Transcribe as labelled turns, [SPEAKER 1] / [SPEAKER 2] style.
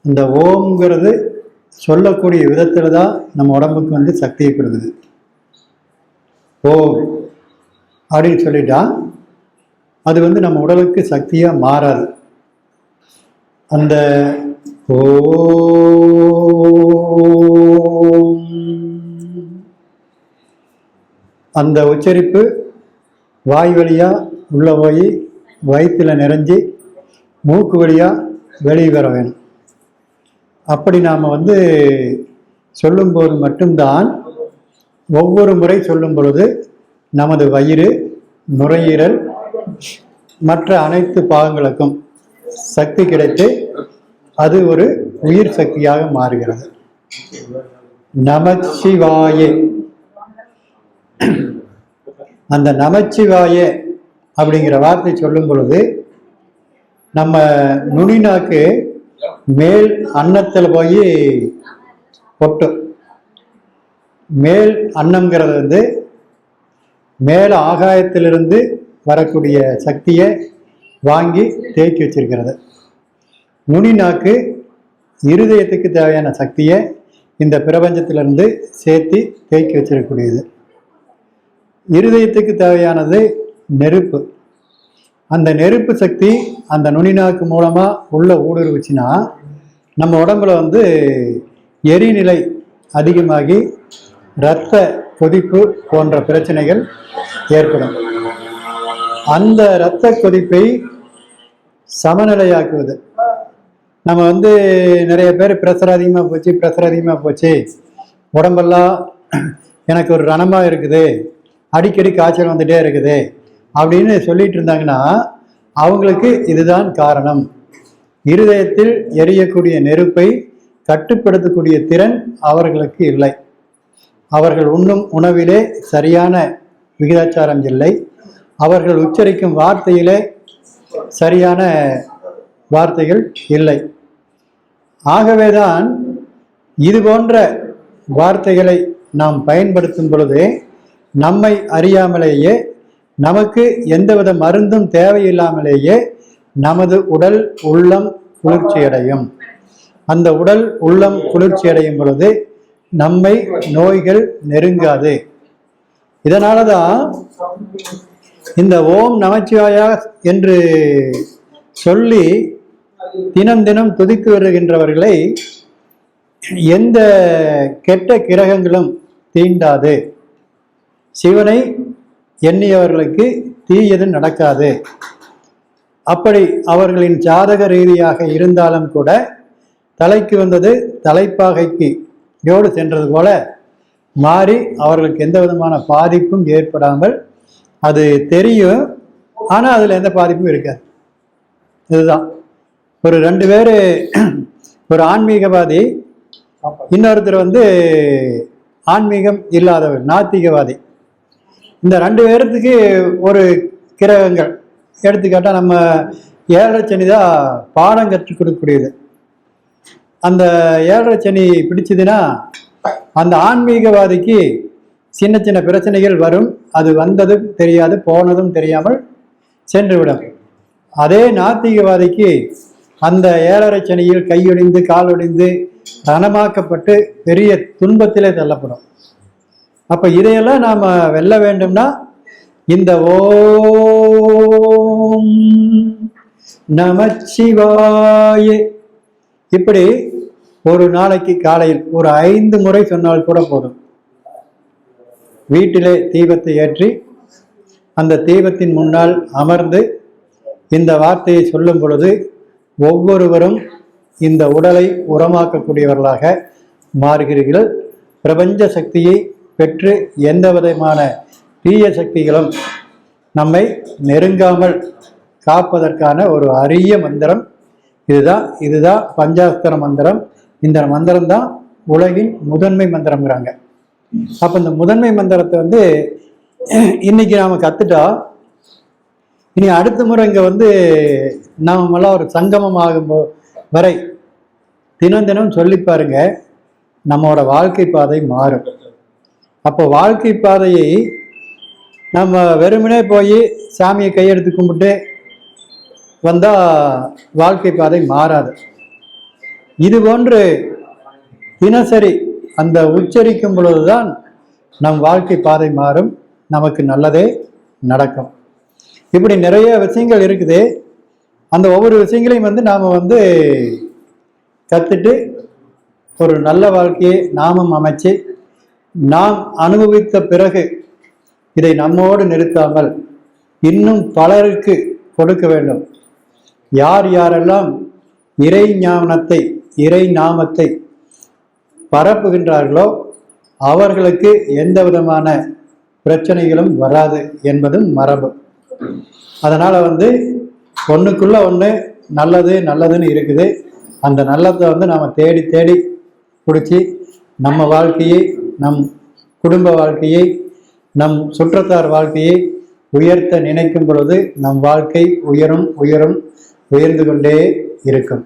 [SPEAKER 1] இந்த ஓம்ங்கிறது சொல்லக்கூடிய விதத்தில் தான் நம்ம உடம்புக்கு வந்து சக்தியை கொடுக்குது. ஓம் அப்படின்னு சொல்லிட்டா அது வந்து நம்ம உடலுக்கு சக்தியாக மாறாது. அந்த ஓம் அந்த உச்சரிப்பு வாய் வழியாக உள்ளே போய் வயிற்றில் நிறைஞ்சி மூக்கு வழியாக வெளியே வர வேணும். அப்படி நாம் வந்து சொல்லும்போது மட்டும்தான் ஒவ்வொரு முறை சொல்லும் பொழுது நமது வயிறு, நுரையீரல் மற்ற அனைத்து பாகங்களுக்கும் சக்தி கிடைத்து அது ஒரு உயிர் சக்தியாக மாறுகிறது. நமச்சிவாயே. அந்த நமச்சிவாயே அப்படிங்கிற வார்த்தை சொல்லும் பொழுது நம்ம நுனிநாக்கு மேல் அன்னத்தில் போய் பொட்டும். மேல் அன்னம்ங்கிறது வந்து மேல ஆகாயத்திலிருந்து வரக்கூடிய சக்தியை வாங்கி தேக்கி வச்சிருக்கிறது. நுனிநாக்கு இருதயத்துக்கு தேவையான சக்தியை இந்த பிரபஞ்சத்திலிருந்து சேர்த்து தேக்கி வச்சிருக்கக்கூடியது. இருதயத்துக்கு தேவையானது நெருப்பு. அந்த நெருப்பு சக்தி அந்த நுனிநாக்கு மூலமாக உள்ள ஊடுருவிச்சுன்னா நம்ம உடம்புல வந்து எரிநிலை அதிகமாகி இரத்த கொதிப்பு போன்ற பிரச்சனைகள் ஏற்படும். அந்த இரத்த கொதிப்பை சமநிலையாக்குவது. நம்ம வந்து நிறைய பேர் ப்ரெஷர் அதிகமாக போச்சு, உடம்பெல்லாம் எனக்கு ஒரு ரணமாக இருக்குது, அடிக்கடி காய்ச்சல் வந்துட்டே இருக்குது அப்படின்னு சொல்லிட்டு இருந்தாங்கன்னா அவங்களுக்கு இதுதான் காரணம். இருதயத்தில் எரியக்கூடிய நெருப்பை கட்டுப்படுத்தக்கூடிய திறன் அவர்களுக்கு இல்லை. அவர்கள் உண்ணும் உணவிலே சரியான விகிதாச்சாரம் இல்லை. அவர்கள் உச்சரிக்கும் வார்த்தையிலே சரியான வார்த்தைகள் இல்லை. ஆகவேதான் இது போன்ற வார்த்தைகளை நாம் பயன்படுத்தும் பொழுது நம்மை அறியாமலேயே, நமக்கு எந்தவித மருந்தும் தேவையில்லாமலேயே நமது உடல் உள்ளம் குளிர்ச்சியடையும். அந்த உடல் உள்ளம் குளிர்ச்சியடையும் பொழுது நம்மை நோய்கள் நெருங்காது. இதனால தான் இந்த ஓம் நமச்சிவாயா என்று சொல்லி தினம் தினம் துதித்து வருகின்றவர்களை எந்த கெட்ட கிரகங்களும் தீண்டாது. சிவனை எண்ணியவர்களுக்கு தீயது நடக்காது. அப்படி அவர்களின் ஜாதக ரீதியாக இருந்தாலும் கூட தலைக்கு வந்தது தலைப்பாகைக்கு யோடு சென்றது போல மாறி அவர்களுக்கு எந்த விதமான பாதிப்பும் ஏற்படாமல் அது தெரியும். ஆனால் அதில் எந்த பாதிப்பும் இருக்காது. இதுதான் ஒரு 2 பேர், ஒரு ஆன்மீகவாதி, இன்னொருத்தர் வந்து ஆன்மீகம் இல்லாதவர், நாத்திகவாதி. இந்த 2 பேர்த்துக்கு ஒரு கிரகங்கள் எடுத்துக்காட்டால் நம்ம 7.5 சனி தான் பாடம் கற்றுக் கொடுக்கக்கூடியது. அந்த 7.5 சனி பிடிச்சதுன்னா அந்த ஆன்மீகவாதிக்கு சின்ன சின்ன பிரச்சனைகள் வரும். அது வந்ததும் தெரியாது, போனதும் தெரியாமல் சென்றுவிடும். அதே நாத்திகவாதிக்கு அந்த 7.5 சனியில் கையொடிந்து காலொடிந்து ரணமாக்கப்பட்டு பெரிய துன்பத்திலே தள்ளப்படும். அப்போ இதையெல்லாம் நாம் வெல்ல வேண்டும்னா இந்த ஓம் நமச்சிவாயே இப்படி ஒரு நாளைக்கு காலையில் ஒரு 5 முறை சொன்னால் கூட போதும். வீட்டிலே தீபத்தை ஏற்றி அந்த தீபத்தின் முன்னால் அமர்ந்து இந்த வார்த்தையை சொல்லும் பொழுது ஒவ்வொருவரும் இந்த உடலை உரமாக்கக்கூடியவர்களாக மாறுகிறீர்கள். பிரபஞ்ச சக்தியை பெற்று எந்த விதமான தீய சக்திகளும் நம்மை நெருங்காமல் காப்பதற்கான ஒரு அரிய மந்திரம் இதுதான் பஞ்சாஸ்திர மந்திரம். இந்த மந்திரம் தான் உலகின் முதன்மை மந்திரம்ங்கிறாங்க. அப்போ இந்த முதன்மை மந்திரத்தை வந்து இன்னைக்கு நாம் கற்றுட்டா இனி அடுத்த முறை இங்கே வந்து நாமெல்லாம் ஒரு சங்கமம் ஆகும் வரை தினம் தினம் சொல்லி பாருங்க, நம்மளோட வாழ்க்கை பாதை மாறும். அப்போ வாழ்க்கை பாதையை நம்ம வெறுமனே போய் சாமியை கையெடுத்து கும்பிட்டு வந்தால் வாழ்க்கை பாதை மாறாது. இது போன்று தினசரி அந்த உச்சரிக்கும் பொழுதுதான் நம் வாழ்க்கை பாதை மாறும், நமக்கு நல்லதே நடக்கும். இப்படி நிறைய விஷயங்கள் இருக்குது. அந்த ஒவ்வொரு விஷயங்களையும் நாம் கற்றுட்டு ஒரு நல்ல வாழ்க்கையை நாமும் அமைச்சு நாம் அனுபவித்த பிறகு இதை நம்மோடு நிறுத்தாமல் இன்னும் பலருக்கு கொடுக்க வேண்டும். யார் யாரெல்லாம் இறை ஞானத்தை இறை நாமத்தை பரப்புகின்றார்களோ அவர்களுக்கு எந்த விதமான பிரச்சனைகளும் வராது என்பதும் மரபு. அதனால் ஒன்றுக்குள்ள ஒன்று நல்லது நல்லதுன்னு இருக்குது. அந்த நல்லதை நாம் தேடி தேடி பிடிச்சி நம்ம வாழ்க்கையை, நம் குடும்ப வாழ்க்கையை, நம் சுற்றத்தார் வாழ்க்கையை உயர்த்த நினைக்கும் பொழுது நம் வாழ்க்கை உயரும் உயரும் உயர்ந்து கொண்டே இருக்கும்.